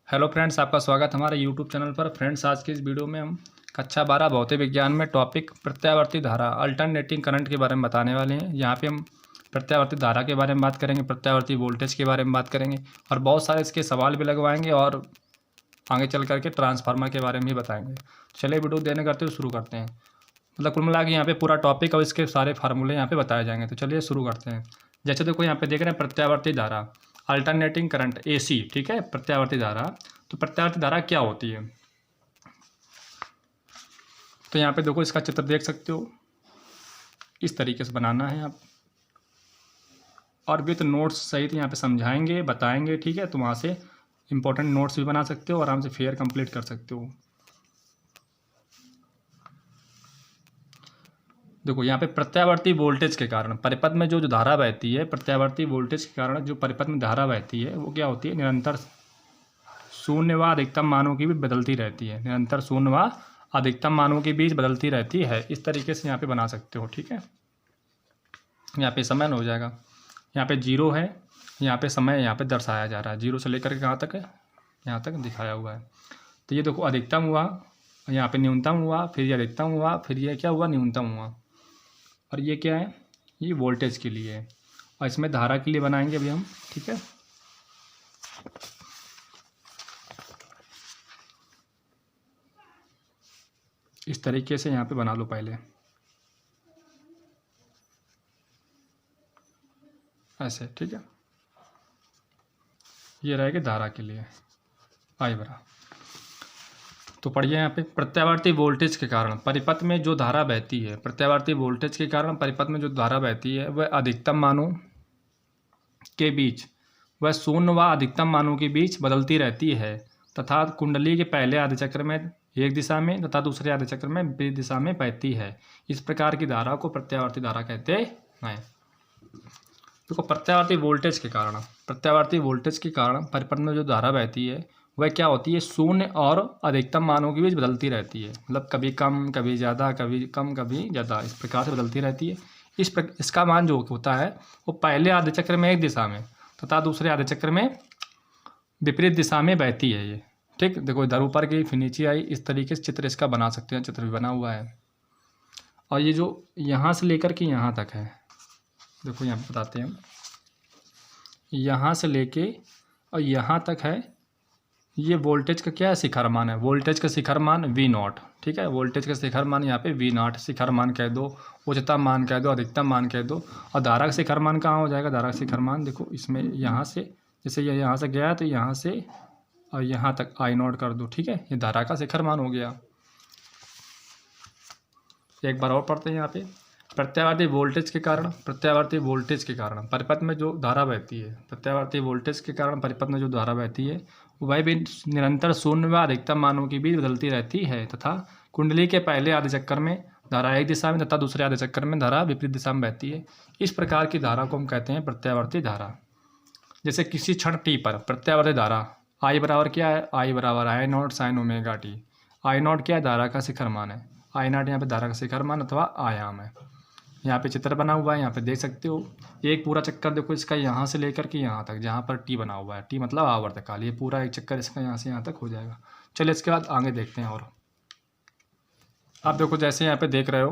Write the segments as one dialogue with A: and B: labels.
A: Hello friends, आपका स्वागत हमारे यूट्यूब चैनल पर। फ्रेंड्स, आज की इस वीडियो में हम कक्षा 12 भौतिक विज्ञान में टॉपिक प्रत्यावर्ती धारा अल्टरनेटिंग करंट के बारे में बताने वाले हैं। यहाँ पे हम प्रत्यावर्ती धारा के बारे में बात करेंगे, प्रत्यावर्ती वोल्टेज के बारे में बात करेंगे और बहुत सारे इसके सवाल भी लगवाएंगे और आगे चल करके ट्रांसफार्मर के बारे में भी बताएंगे। चलिए वीडियो देने करते हुए शुरू करते हैं। मतलब कुल मिला के यहाँ पे पूरा टॉपिक और इसके सारे फार्मूले यहाँ पे बताए जाएंगे। तो चलिए शुरू करते हैं। जैसे देखो यहाँ पे देख रहे हैं प्रत्यावर्ती धारा अल्टरनेटिंग करंट एसी, ठीक है, प्रत्यावर्ती धारा। तो प्रत्यावर्ती धारा क्या होती है? तो यहाँ पे देखो इसका चित्र देख सकते हो, इस तरीके से बनाना है आप, और विथ नोट्स सहित यहाँ पे समझाएंगे, बताएंगे, ठीक है। तो वहाँ से इंपॉर्टेंट नोट्स भी बना सकते हो, आराम से फेयर कंप्लीट कर सकते हो। देखो यहाँ पे प्रत्यावर्ती वोल्टेज के कारण परिपथ में जो धारा बहती है, प्रत्यावर्ती वोल्टेज के कारण जो परिपथ में धारा बहती है वो क्या होती है? निरंतर शून्य व अधिकतम मानों की भी बदलती रहती है। निरंतर शून्य व अधिकतम मानों के बीच बदलती रहती है। इस तरीके से यहाँ पे बना सकते हो, ठीक है। यहाँ पे समय हो जाएगा, यहाँ पे जीरो है, यहाँ पे समय यहाँ पे दर्शाया जा रहा है। जीरो से लेकर के कहाँ तक है? यहाँ तक दिखाया हुआ है। तो ये देखो अधिकतम हुआ, यहाँ पे न्यूनतम हुआ, फिर ये अधिकतम हुआ, फिर ये क्या हुआ? न्यूनतम हुआ। और ये क्या है? ये वोल्टेज के लिए है और इसमें धारा के लिए बनाएंगे अभी हम, ठीक है। इस तरीके से यहाँ पे बना लो पहले, ऐसे, ठीक है। ये रहेगी धारा के लिए आई बरा। तो पढ़िए यहाँ पे, प्रत्यावर्ती वोल्टेज के कारण परिपथ में जो धारा बहती है, प्रत्यावर्ती वोल्टेज के कारण परिपथ में जो धारा बहती है वह अधिकतम मानों के बीच, वह शून्य व अधिकतम मानों के बीच बदलती रहती है तथा कुंडली के पहले आधे चक्र में एक दिशा में तथा दूसरे आधे चक्र में विपरीत दिशा में बहती है। इस प्रकार की धारा को प्रत्यावर्ती धारा कहते हैं। देखो प्रत्यावर्ती वोल्टेज के कारण, प्रत्यावर्ती वोल्टेज के कारण परिपथ में जो धारा बहती है वह क्या होती है? शून्य और अधिकतम मानों के बीच बदलती रहती है। मतलब कभी कम, कभी ज़्यादा, कभी कम, कभी ज़्यादा, इस प्रकार से बदलती रहती है। इसका मान जो होता है वो पहले आधे चक्र में एक दिशा में तथा दूसरे आधे चक्र में विपरीत दिशा में बहती है ये, ठीक। देखो इधर ऊपर की फिर नीचे आई, इस तरीके से चित्र इसका बना सकते हैं। चित्र भी बना हुआ है। और ये जो यहाँ से लेकर के यहाँ तक है, देखो यहाँ पे बताते हैं, यहाँ से लेके और यहाँ तक है, ये वोल्टेज का क्या है? शिखर मान है। वोल्टेज का शिखर मान वी नॉट, ठीक है। वोल्टेज का शिखर मान यहाँ पे वी नॉट, शिखर मान कह दो, उच्चतम मान कह दो, अधिकतम मान कह दो। और धारा का शिखर मान कहाँ हो जाएगा? धारा का शिखर मान देखो इसमें, यहाँ से जैसे ये यहाँ से गया तो यहाँ से और यहाँ तक आई नॉट कर दो, ठीक है। ये धारा का शिखर मान हो गया। एक बार और पढ़ते हैं यहाँ पे, प्रत्यावर्ती वोल्टेज के कारण, प्रत्यावर्ती वोल्टेज के कारण परिपथ में जो धारा बहती है, प्रत्यावर्ती वोल्टेज के कारण परिपथ में जो धारा बहती है वह भी निरंतर शून्य व अधिकतम मानों के बीच बदलती रहती है तथा कुंडली के पहले आधे चक्कर में धारा एक दिशा में तथा दूसरे आधे चक्कर में धारा विपरीत दिशा में बहती है। इस प्रकार की धारा को हम कहते हैं प्रत्यावर्ती धारा। जैसे किसी क्षण टी पर प्रत्यावर्ती धारा आई बराबर क्या है? आई बराबर I naught sine omega t. I naught क्या है? धारा का शिखर मान है। आई नॉट यहाँ पे धारा का शिखर मान अथवा आयाम है। यहाँ पे चित्र बना हुआ है, यहाँ पे देख सकते हो। एक पूरा चक्कर देखो इसका, यहाँ से लेकर के यहाँ तक, जहाँ पर टी बना हुआ है, टी मतलब आवर्तकाल, ये पूरा एक चक्कर इसका यहाँ से यहाँ तक हो जाएगा। चलिए इसके बाद आगे देखते हैं। और आप देखो जैसे यहाँ पे देख रहे हो,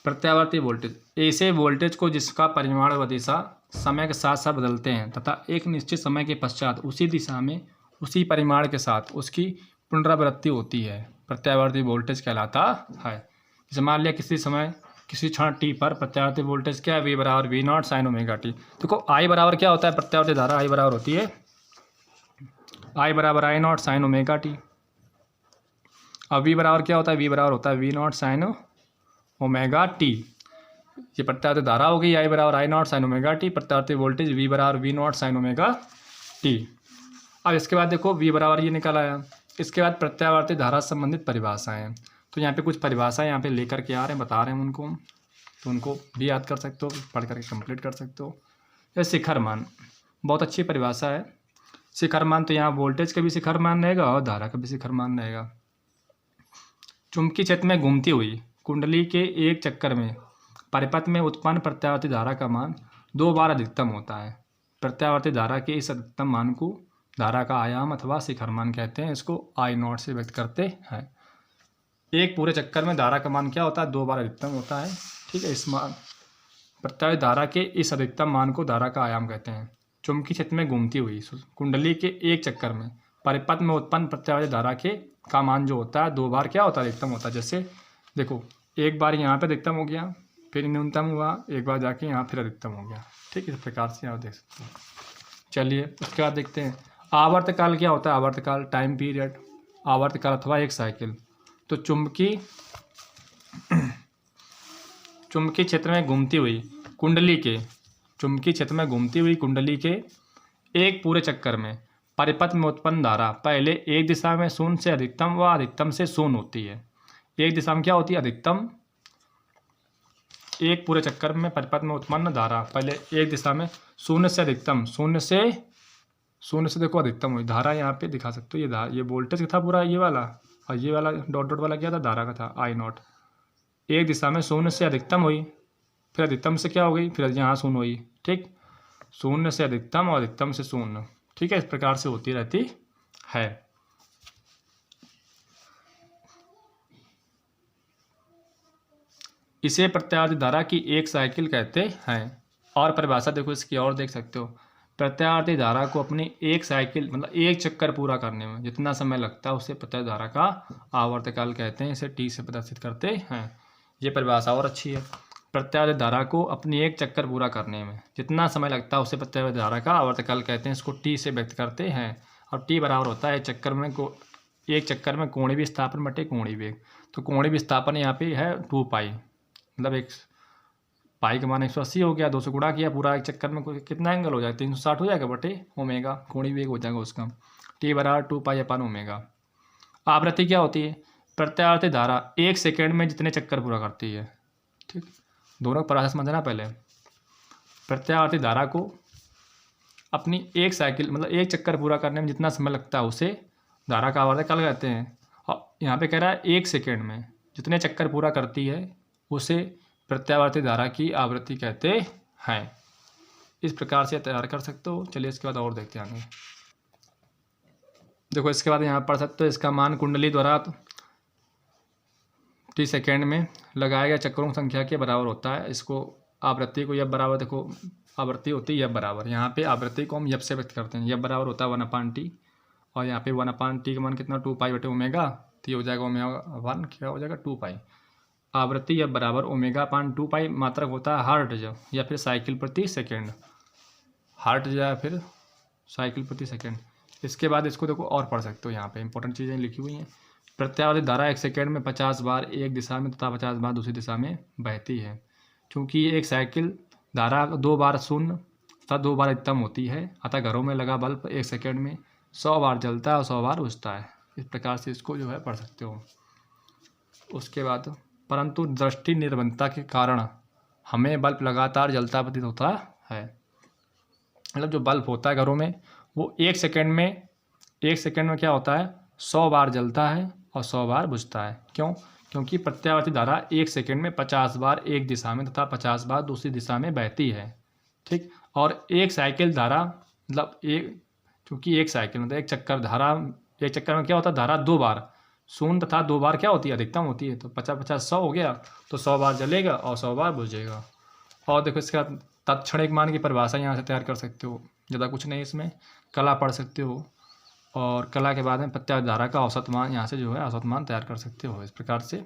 A: प्रत्यावर्ती वोल्टेज ऐसे वोल्टेज को जिसका परिमाण व दिशा समय के साथ साथ बदलते हैं तथा एक निश्चित समय के पश्चात उसी दिशा में उसी परिमाण के साथ उसकी पुनरावृत्ति होती है, प्रत्यावर्ती वोल्टेज कहलाता है। जैसे मान लिया किसी समय, किसी क्षण टी पर प्रत्यावर्ती वोल्टेज क्या है? वी बराबर V naught sine omega T. देखो आई बराबर क्या होता है? प्रत्यावर्ती धारा आई बराबर होती है आई बराबर I naught sine omega T. और वी बराबर क्या होता है? वी बराबर होता है V naught sine omega T. ये प्रत्यावर्ती धारा होगी आई बराबर I naught sine omega T, प्रत्यावर्ती वोल्टेज वी बराबर V naught sine omega T. अब इसके बाद देखो वी बराबर ये निकल आया। इसके बाद प्रत्यावर्ती धारा से संबंधित परिभाषाएं, तो यहाँ पे कुछ परिभाषाएं यहाँ पे लेकर के आ रहे हैं, बता रहे हैं उनको, तो उनको भी याद कर सकते हो, पढ़ करके कंप्लीट कर सकते हो। ये शिखर मान बहुत अच्छी परिभाषा है। शिखर मान तो यहाँ वोल्टेज का भी शिखर मान रहेगा और धारा का भी शिखर मान रहेगा। चुंबकीय क्षेत्र में घूमती हुई कुंडली के एक चक्कर में परिपथ में उत्पन्न प्रत्यावर्ती धारा का मान 2 बार अधिकतम होता है। प्रत्यावर्ती धारा के इस अधिकतम मान को धारा का आयाम अथवा शिखर मान कहते हैं। इसको I0 से व्यक्त करते हैं। एक पूरे चक्कर में धारा का मान क्या होता है? 2 बार अधिकतम होता है। ठीक है, इस मान प्रत्यावर्ती धारा के इस अधिकतम मान को धारा का आयाम कहते हैं। चुंबकीय क्षेत्र में घूमती हुई कुंडली के एक चक्कर में परिपथ में उत्पन्न प्रत्यावर्ती धारा के का मान जो होता है 2 बार क्या होता है? अधिकतम होता है। जैसे देखो, एक बार यहाँ पे अधिकतम हो गया, फिर न्यूनतम हुआ, एक बार जाके यहाँ फिर अधिकतम हो गया। ठीक, इस प्रकार से आप देख सकते हैं। चलिए उसके बाद देखते हैं आवर्तकाल क्या होता है। आवर्तकाल टाइम पीरियड, आवर्तकाल अथवा एक साइकिल। तो चुंबकीय क्षेत्र में घूमती हुई कुंडली के चुंबकीय क्षेत्र में घूमती हुई कुंडली के एक पूरे चक्कर में परिपथ में उत्पन्न धारा पहले एक दिशा में शून्य से अधिकतम व अधिकतम से शून्य होती है। एक दिशा में क्या होती है? अधिकतम। एक पूरे चक्कर में परिपथ में उत्पन्न धारा पहले एक दिशा में शून्य से अधिकतम, शून्य से देखो अधिकतम हुई धारा। यहाँ पे दिखा सकते हो ये वोल्टेज था पूरा, ये वाला, और ये वाला डॉट डॉट वाला क्या था? धारा का था I0। एक दिशा में शून्य से अधिकतम हुई, फिर अधिकतम से क्या हो गई? फिर यहाँ शून्य हुई। ठीक, शून्य से अधिकतम और अधिकतम से शून्य। ठीक है, इस प्रकार से होती रहती है। इसे प्रत्यावर्ती धारा की एक साइकिल कहते हैं। और परिभाषा देखो इसकी और देख सकते हो। प्रत्यावर्ती धारा को अपनी एक साइकिल मतलब एक चक्कर पूरा करने में जितना समय लगता है उसे प्रत्यावर्ती धारा का आवर्तकाल कहते हैं। इसे T से प्रदर्शित करते हैं। ये परिभाषा और अच्छी है। प्रत्यावर्ती धारा को अपनी एक चक्कर पूरा करने में जितना समय लगता है उसे प्रत्यावर्ती धारा का आवर्तकाल कहते हैं। इसको T से व्यक्त करते हैं। और T बराबर होता है एक चक्कर में कोणीय विस्थापन बटे कोणीय वेग। तो कोणीय विस्थापन यहाँ पे है 2 पाई, मतलब एक पाई का मान 180 हो गया, 2 से गुणा किया, पूरा एक चक्कर में कितना एंगल हो जाएगा? 360 हो जाएगा बटे ओमेगा, कोणीय वेग हो जाएगा उसका। T बराबर 2 पाई अपन ओमेगा। आवृत्ति क्या होती है? प्रत्यावर्ती धारा 1 सेकेंड में जितने चक्कर पूरा करती है। ठीक, दोनों का प्रोसेस समझना पहले। प्रत्यावर्ती धारा को अपनी एक साइकिल मतलब एक चक्कर पूरा करने में जितना समय लगता है उसे धारा का आवर्तकाल कहते हैं। और यहाँ पे कह रहा है 1 सेकेंड में जितने चक्कर पूरा करती है उसे प्रत्यावर्ती धारा की आवृत्ति कहते हैं। इस प्रकार से तैयार कर सकते हो। चलिए इसके बाद और देखते हैं आगे। देखो इसके बाद यहाँ पढ़ सकते हो इसका मान कुंडली द्वारा T सेकेंड में लगाए गए चक्करों की संख्या के बराबर होता है। इसको आवृत्ति को यब बराबर, देखो आवृत्ति होती है यब बराबर, यहाँ पे आवृत्ति को हम यब से व्यक्त करते हैं। यब बराबर होता है 1/T और यहाँ पे 1/T का मान कितना? 2 पाई बटे ओमेगा। तो ये हो जाएगा ओमेगा 1 क्या हो जाएगा? 2 पाई। आवृत्ति यब बराबर ओमेगा/2 पाई मात्रक होता है हर्ट्ज या फिर साइकिल प्रति सेकेंड। हर्ट्ज या फिर साइकिल प्रति सेकेंड। इसके बाद इसको देखो और पढ़ सकते हो। यहाँ पे इंपॉर्टेंट चीज़ें लिखी हुई हैं। प्रत्यावर्ती धारा 1 सेकेंड में 50 बार एक दिशा में तथा 50 बार दूसरी दिशा में बहती है। चूँकि एक साइकिल धारा 2 बार शून्य तथा 2 बार अधिकतम होती है, अतः घरों में लगा बल्ब 1 सेकेंड में 100 बार जलता है और 100 बार बुझता है। इस प्रकार से इसको जो है पढ़ सकते हो। उसके बाद परंतु दृष्टि निर्बंधता के कारण हमें बल्ब लगातार जलता प्रतीत होता है। मतलब जो बल्ब होता है घरों में वो 1 सेकेंड में क्या होता है? 100 बार जलता है और 100 बार बुझता है। क्यों? क्योंकि प्रत्यावर्ती धारा 1 सेकेंड में 50 बार एक दिशा में तथा 50 बार दूसरी दिशा में बहती है। ठीक, और एक साइकिल धारा मतलब चूँकि एक साइकिल मतलब एक चक्कर में क्या होता है? धारा 2 बार शून्य तथा 2 बार क्या होती है? अधिकतम होती है। तो 50-50 100 हो गया, तो 100 बार जलेगा और 100 बार बुझेगा। और देखो इसका तत्क्षणिक मान की परिभाषा यहाँ से तैयार कर सकते हो। ज़्यादा कुछ नहीं, इसमें कला पढ़ सकते हो और कला के बाद में प्रत्यावर्ती धारा का औसत मान यहाँ से जो है औसत मान तैयार कर सकते हो। इस प्रकार से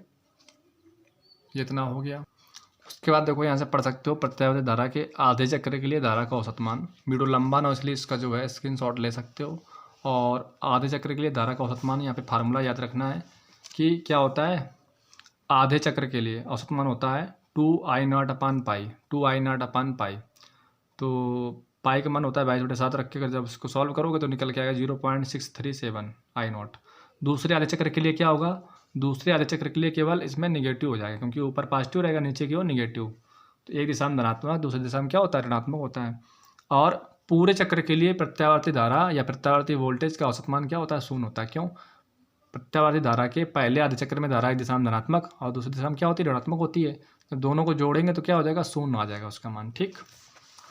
A: ये इतना हो गया। उसके बाद देखो यहाँ से पढ़ सकते हो प्रत्यावर्ती धारा के आधे चक्र के लिए धारा का औसत मान। वीडियो लंबा ना इसलिए इसका जो है स्क्रीनशॉट ले सकते हो। और आधे चक्र के लिए धारा का औसत मान यहाँ पे फार्मूला याद रखना है कि क्या होता है? आधे चक्र के लिए औसत मान होता है 2I0/पाई, 2I0/पाई। तो पाई का मान होता है 22/7 रख के अगर जब इसको सॉल्व करोगे तो निकल के आएगा 0.637 I0। दूसरे आधे चक्र के लिए क्या होगा? दूसरे आधे चक्र के लिए केवल इसमें निगेटिव हो जाएगा क्योंकि ऊपर पॉजिटिव रहेगा, नीचे की ओर निगेटिव। तो एक दिशा में धनात्मक, दूसरी दिशा में क्या होता है? ऋणात्मक होता है। और पूरे चक्र के लिए प्रत्यावर्ती धारा या प्रत्यावर्ती वोल्टेज का औसत मान क्या होता है? 0 होता है। क्यों? प्रत्यावर्ती धारा के पहले आधे चक्र में धारा एक दिशा में धनात्मक और दूसरी दिशा में क्या होती है? ऋणात्मक होती है। तो दोनों को जोड़ेंगे तो क्या हो जाएगा? 0 आ जाएगा उसका मान। ठीक,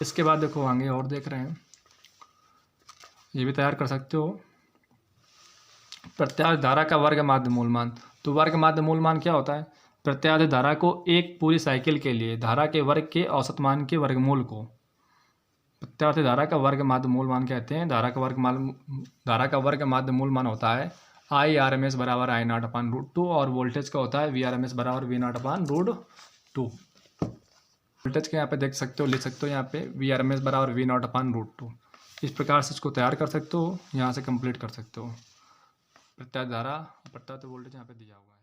A: इसके बाद देखो आगे और देख रहे हैं, ये भी तैयार कर सकते हो। प्रत्यावर्ती धारा का वर्ग माध्य मूलमान। तो वर्ग माध्य मूलमान क्या होता है? प्रत्यावर्ती धारा को एक पूरी साइकिल के लिए धारा के वर्ग के औसत मान के वर्गमूल को प्रत्यावर्ती धारा का वर्ग माध्य मूलमान कहते हैं। धारा का वर्ग माध्य मूलमान होता है IRMS बराबर I0/√2 और वोल्टेज का होता है VRMS बराबर V0/√2। वोल्टेज के यहाँ पे देख सकते हो, लिख सकते हो यहाँ पे VRMS बराबर V0/√2। इस प्रकार से इसको तैयार कर सकते हो, यहाँ से कंप्लीट कर सकते हो। प्रत्यावर्ती धारा, प्रत्यावर्ती वोल्टेज यहाँ पे दिया हुआ है।